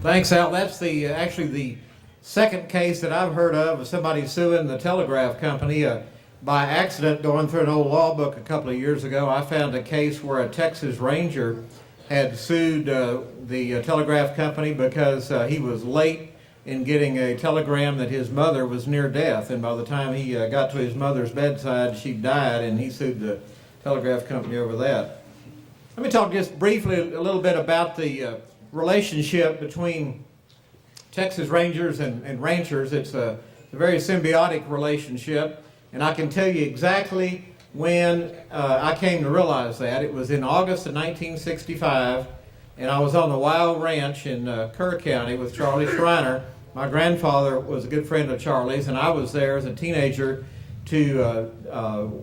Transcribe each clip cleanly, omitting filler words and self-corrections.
Thanks, Al. That's actually the second case that I've heard of somebody suing the telegraph company. By accident, going through an old law book a couple of years ago, I found a case where a Texas Ranger had sued the telegraph company because he was late in getting a telegram that his mother was near death, and by the time he got to his mother's bedside, she died, and he sued the telegraph company over that. Let me talk just briefly a little bit about the relationship between Texas Rangers and ranchers. It's a very symbiotic relationship, and I can tell you exactly when I came to realize that. It was in August of 1965, and I was on the Wild Ranch in Kerr County with Charlie Schreiner. My grandfather was a good friend of Charlie's, and I was there as a teenager to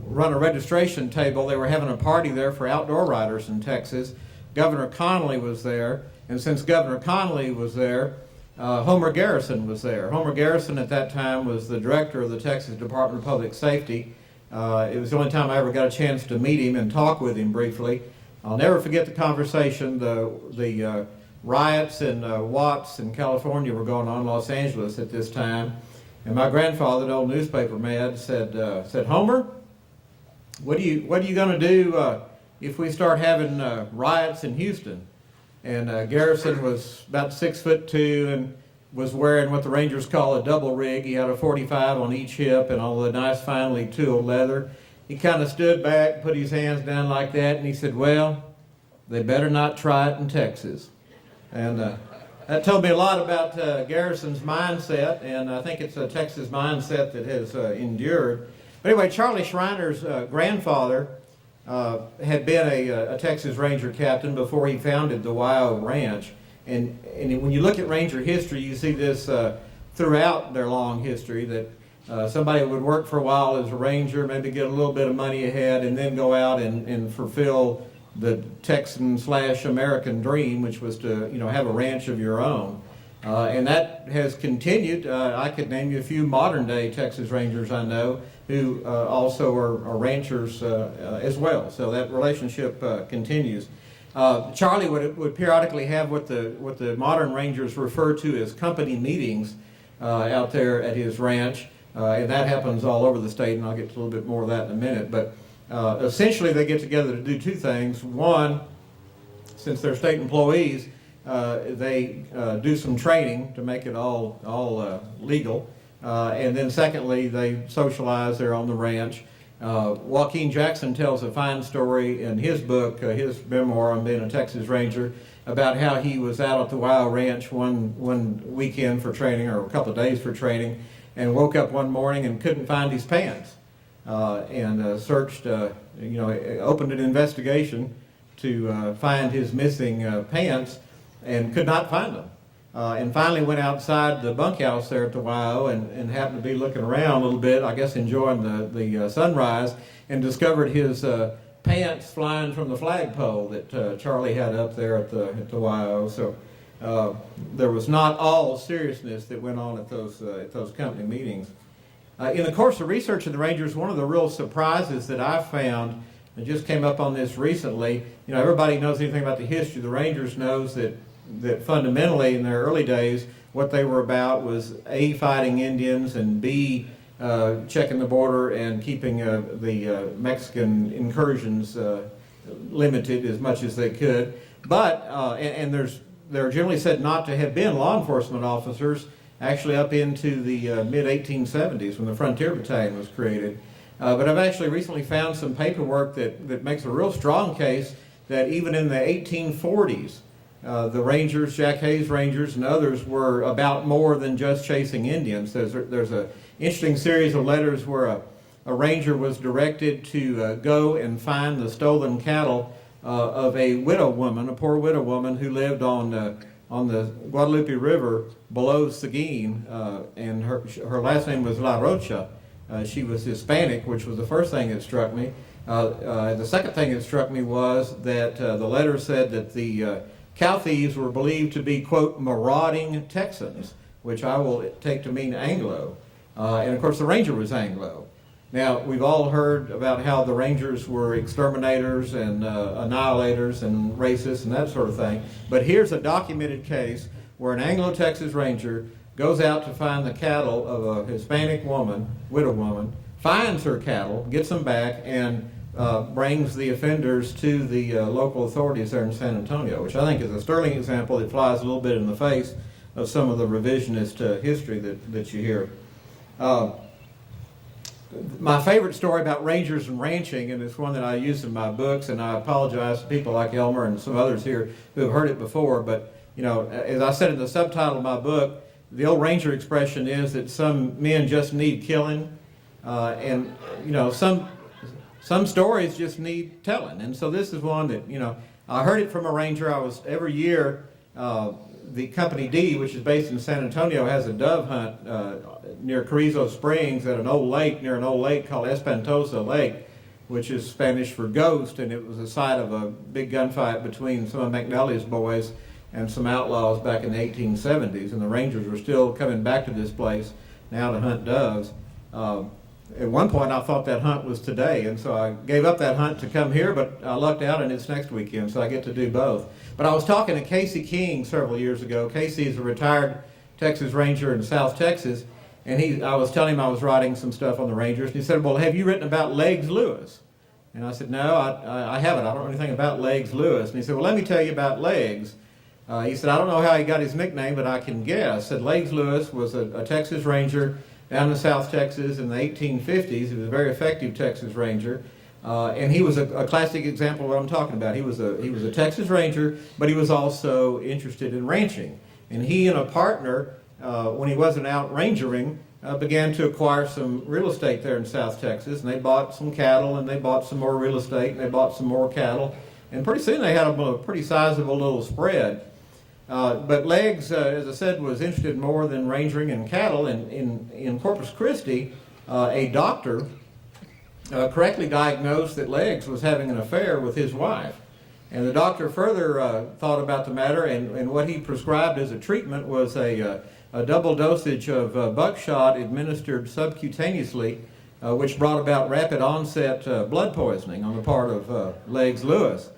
run a registration table. They were having a party there for outdoor riders in Texas. Governor Connolly was there, and since Governor Connolly was there, Homer Garrison was there. Homer Garrison at that time was the director of the Texas Department of Public Safety. It was the only time I ever got a chance to meet him and talk with him briefly. I'll never forget the conversation. The riots in Watts in California were going on in Los Angeles at this time. And my grandfather, the old newspaper man, said, Homer, what are you going to do if we start having riots in Houston? And Garrison was about 6'2" and was wearing what the Rangers call a double rig. He had a 45 on each hip and all the nice finely tooled leather. He kind of stood back, put his hands down like that, and he said, well, they better not try it in Texas. And that told me a lot about Garrison's mindset, and I think it's a Texas mindset that has endured. But anyway, Charlie Schreiner's grandfather had been a Texas Ranger captain before he founded the Wild Ranch. And when you look at Ranger history, you see this throughout their long history, that somebody would work for a while as a Ranger, maybe get a little bit of money ahead, and then go out and fulfill the Texan/American dream, which was to have a ranch of your own. And that has continued. I could name you a few modern-day Texas Rangers I know who also are ranchers as well. So that relationship continues. Charlie would periodically have what the modern Rangers refer to as company meetings out there at his ranch, and that happens all over the state, and I'll get to a little bit more of that in a minute. But essentially, they get together to do two things. One, since they're state employees, they do some training to make it all legal. And then secondly, they socialize there on the ranch. Joaquin Jackson tells a fine story in his book, his memoir on being a Texas Ranger, about how he was out at the Wild Ranch one weekend for training, or a couple of days for training, and woke up one morning and couldn't find his pants. And searched, opened an investigation to find his missing pants, and could not find them. And finally went outside the bunkhouse there at the YO and happened to be looking around a little bit, I guess enjoying the sunrise, and discovered his pants flying from the flagpole that Charlie had up there at the YO. So there was not all seriousness that went on at those company meetings. In the course of research of the Rangers, one of the real surprises that I found, and just came up on this recently, everybody knows anything about the history of the Rangers knows that fundamentally in their early days, what they were about was A, fighting Indians, and B, checking the border and keeping the Mexican incursions limited as much as they could. But, they're generally said not to have been law enforcement officers, actually up into the mid-1870s when the Frontier Battalion was created. But I've actually recently found some paperwork that makes a real strong case that even in the 1840s, the Rangers, Jack Hayes Rangers, and others were about more than just chasing Indians. There's an interesting series of letters where a ranger was directed to go and find the stolen cattle of a widow woman, a poor widow woman who lived on the Guadalupe River below Seguin, and her last name was La Rocha. She was Hispanic, which was the first thing that struck me. The second thing that struck me was that the letter said that the cow thieves were believed to be, quote, marauding Texans, which I will take to mean Anglo. And of course the ranger was Anglo. Now, we've all heard about how the Rangers were exterminators and annihilators and racists and that sort of thing, but here's a documented case where an Anglo-Texas Ranger goes out to find the cattle of a Hispanic woman, widow woman, finds her cattle, gets them back, and brings the offenders to the local authorities there in San Antonio, which I think is a sterling example that flies a little bit in the face of some of the revisionist history that you hear. My favorite story about rangers and ranching, and it's one that I use in my books, and I apologize to people like Elmer and some others here who have heard it before, but you know, as I said in the subtitle of my book, the old ranger expression is that some men just need killing, and you know, some stories just need telling. And so this is one that, you know, I heard it from a ranger. Every year, the Company D, which is based in San Antonio, has a dove hunt near Carrizo Springs at an old lake, near an old lake called Espantosa Lake, which is Spanish for ghost, and it was the site of a big gunfight between some of McNally's boys and some outlaws back in the 1870s, and the rangers were still coming back to this place now to hunt doves. At one point I thought that hunt was today, and so I gave up that hunt to come here, but I lucked out and it's next weekend, so I get to do both. But I was talking to Casey King several years ago. Casey is a retired Texas Ranger in South Texas, and I was telling him I was writing some stuff on the Rangers, and he said, well, have you written about Legs Lewis? And I said, no, I haven't. I don't know anything about Legs Lewis. And he said, well, let me tell you about Legs. He said, I don't know how he got his nickname, but I can guess. Said Legs Lewis was a Texas Ranger down in South Texas in the 1850s. He was a very effective Texas Ranger, and he was a classic example of what I'm talking about. He was a Texas Ranger, but he was also interested in ranching. And he and a partner, when he wasn't out rangering, began to acquire some real estate there in South Texas, and they bought some cattle, and they bought some more real estate, and they bought some more cattle, and pretty soon they had a pretty sizable little spread. But Legs, as I said, was interested more than rangering and cattle. In Corpus Christi, a doctor correctly diagnosed that Legs was having an affair with his wife. And the doctor further thought about the matter, and what he prescribed as a treatment was a double dosage of buckshot administered subcutaneously, which brought about rapid onset blood poisoning on the part of Legs Lewis.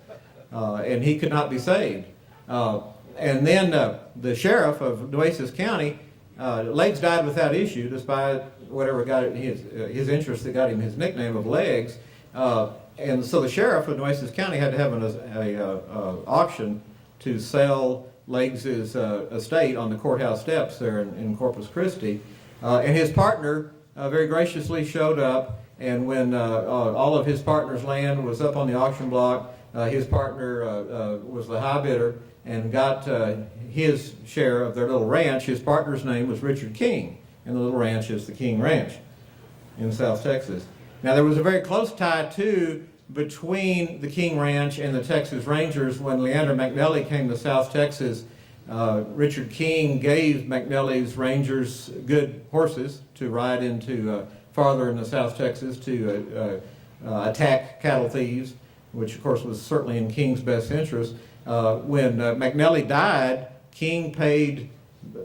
And he could not be saved. And then the sheriff of Nueces County, Legs died without issue, despite whatever got his interest that got him his nickname of Legs. And so the sheriff of Nueces County had to have an auction to sell Legs' estate on the courthouse steps there in Corpus Christi. And his partner very graciously showed up, and when all of his partner's land was up on the auction block, his partner was the high bidder and got his share of their little ranch. His partner's name was Richard King, and the little ranch is the King Ranch in South Texas. Now, there was a very close tie, too, between the King Ranch and the Texas Rangers. When Leander McNally came to South Texas, Richard King gave McNally's Rangers good horses to ride into farther into South Texas to attack cattle thieves, which, of course, was certainly in King's best interest. When McNally died, King paid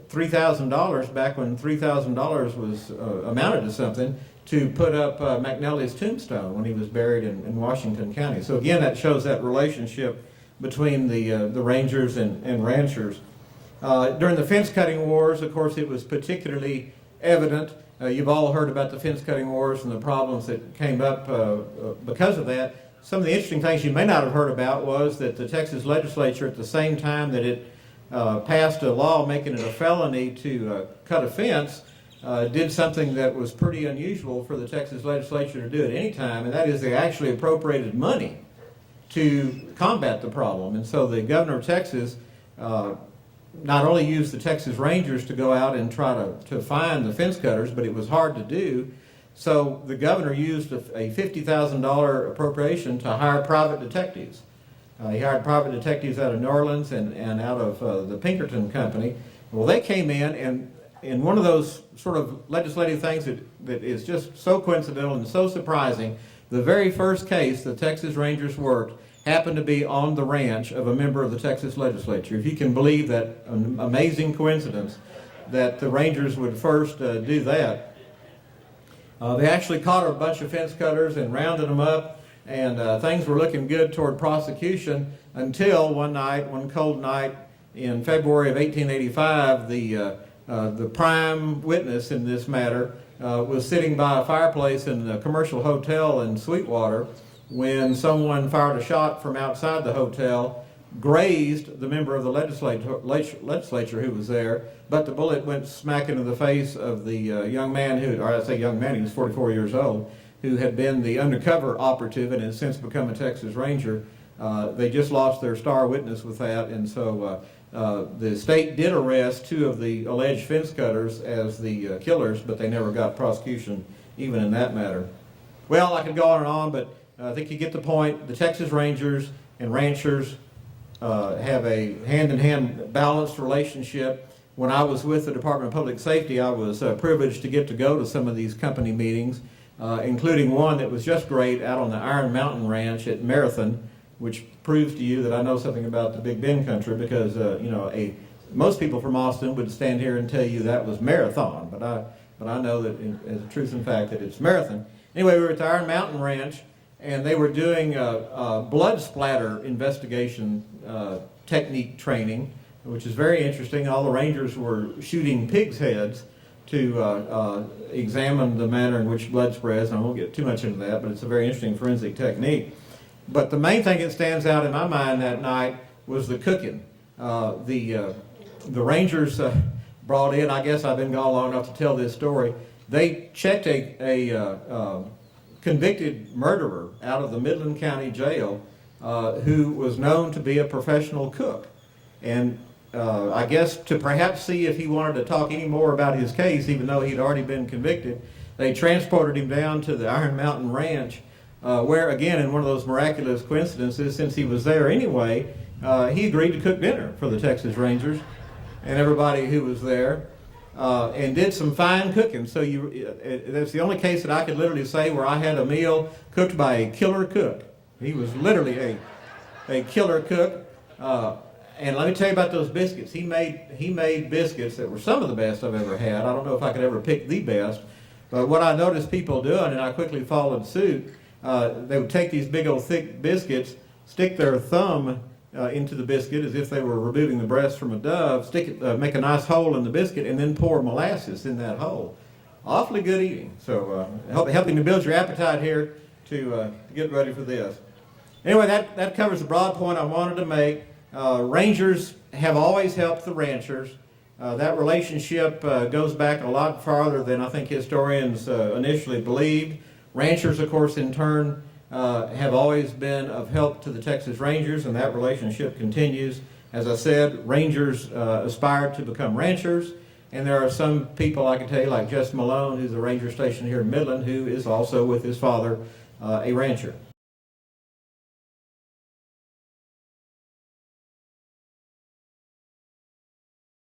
$3,000, back when $3,000 was amounted to something, to put up McNally's tombstone when he was buried in Washington County. So again, that shows that relationship between the Rangers and ranchers. During the fence cutting wars, of course, it was particularly evident. You've all heard about the fence cutting wars and the problems that came up because of that. Some of the interesting things you may not have heard about was that the Texas legislature, at the same time that it passed a law making it a felony to cut a fence, did something that was pretty unusual for the Texas legislature to do at any time, and that is they actually appropriated money to combat the problem. And so the governor of Texas not only used the Texas Rangers to go out and try to find the fence cutters, but it was hard to do. So the governor used a $50,000 appropriation to hire private detectives. He hired private detectives out of New Orleans and out of the Pinkerton Company. Well, they came in, and one of those sort of legislative things that is just so coincidental and so surprising, the very first case the Texas Rangers worked happened to be on the ranch of a member of the Texas legislature. If you can believe that amazing coincidence that the Rangers would first do that. They actually caught a bunch of fence cutters and rounded them up, and things were looking good toward prosecution until one night, one cold night, in February of 1885, the prime witness in this matter was sitting by a fireplace in a commercial hotel in Sweetwater when someone fired a shot from outside the hotel, grazed the member of the legislature who was there, but the bullet went smack into the face of the young man who, or I say young man, he was 44 years old, who had been the undercover operative and has since become a Texas Ranger. They just lost their star witness with that, and so the state did arrest 2 of the alleged fence cutters as the killers, but they never got prosecution even in that matter. Well, I could go on and on, but I think you get the point. The Texas Rangers and ranchers have a hand-in-hand balanced relationship. When I was with the Department of Public Safety, I was privileged to get to go to some of these company meetings, including one that was just great out on the Iron Mountain Ranch at Marathon, which proves to you that I know something about the Big Bend country, because most people from Austin would stand here and tell you that was Marathon, but I know that as a truth and fact that it's Marathon. Anyway, we were at the Iron Mountain Ranch, and they were doing blood splatter investigation technique training, which is very interesting. All the rangers were shooting pigs' heads to examine the manner in which blood spreads, and I won't get too much into that, but it's a very interesting forensic technique. But the main thing that stands out in my mind that night was the cooking. The Rangers brought in, I guess I've been gone long enough to tell this story, they checked a convicted murderer out of the Midland County Jail who was known to be a professional cook. And I guess to perhaps see if he wanted to talk any more about his case, even though he'd already been convicted, they transported him down to the Iron Mountain Ranch, where, again, in one of those miraculous coincidences, since he was there anyway, he agreed to cook dinner for the Texas Rangers and everybody who was there, and did some fine cooking. So that's the only case that I could literally say where I had a meal cooked by a killer cook. He was literally a killer cook. And let me tell you about those biscuits. He made biscuits that were some of the best I've ever had. I don't know if I could ever pick the best, but what I noticed people doing, and I quickly followed suit, they would take these big old thick biscuits, stick their thumb into the biscuit as if they were removing the breast from a dove, make a nice hole in the biscuit, and then pour molasses in that hole. Awfully good eating. So helping to build your appetite here to get ready for this. Anyway, that covers the broad point I wanted to make. Rangers have always helped the ranchers. That relationship goes back a lot farther than I think historians initially believed. Ranchers, of course, in turn, have always been of help to the Texas Rangers, and that relationship continues. As I said, Rangers aspired to become ranchers, and there are some people I can tell you, like Jess Malone, who's a ranger stationed here in Midland, who is also with his father a rancher.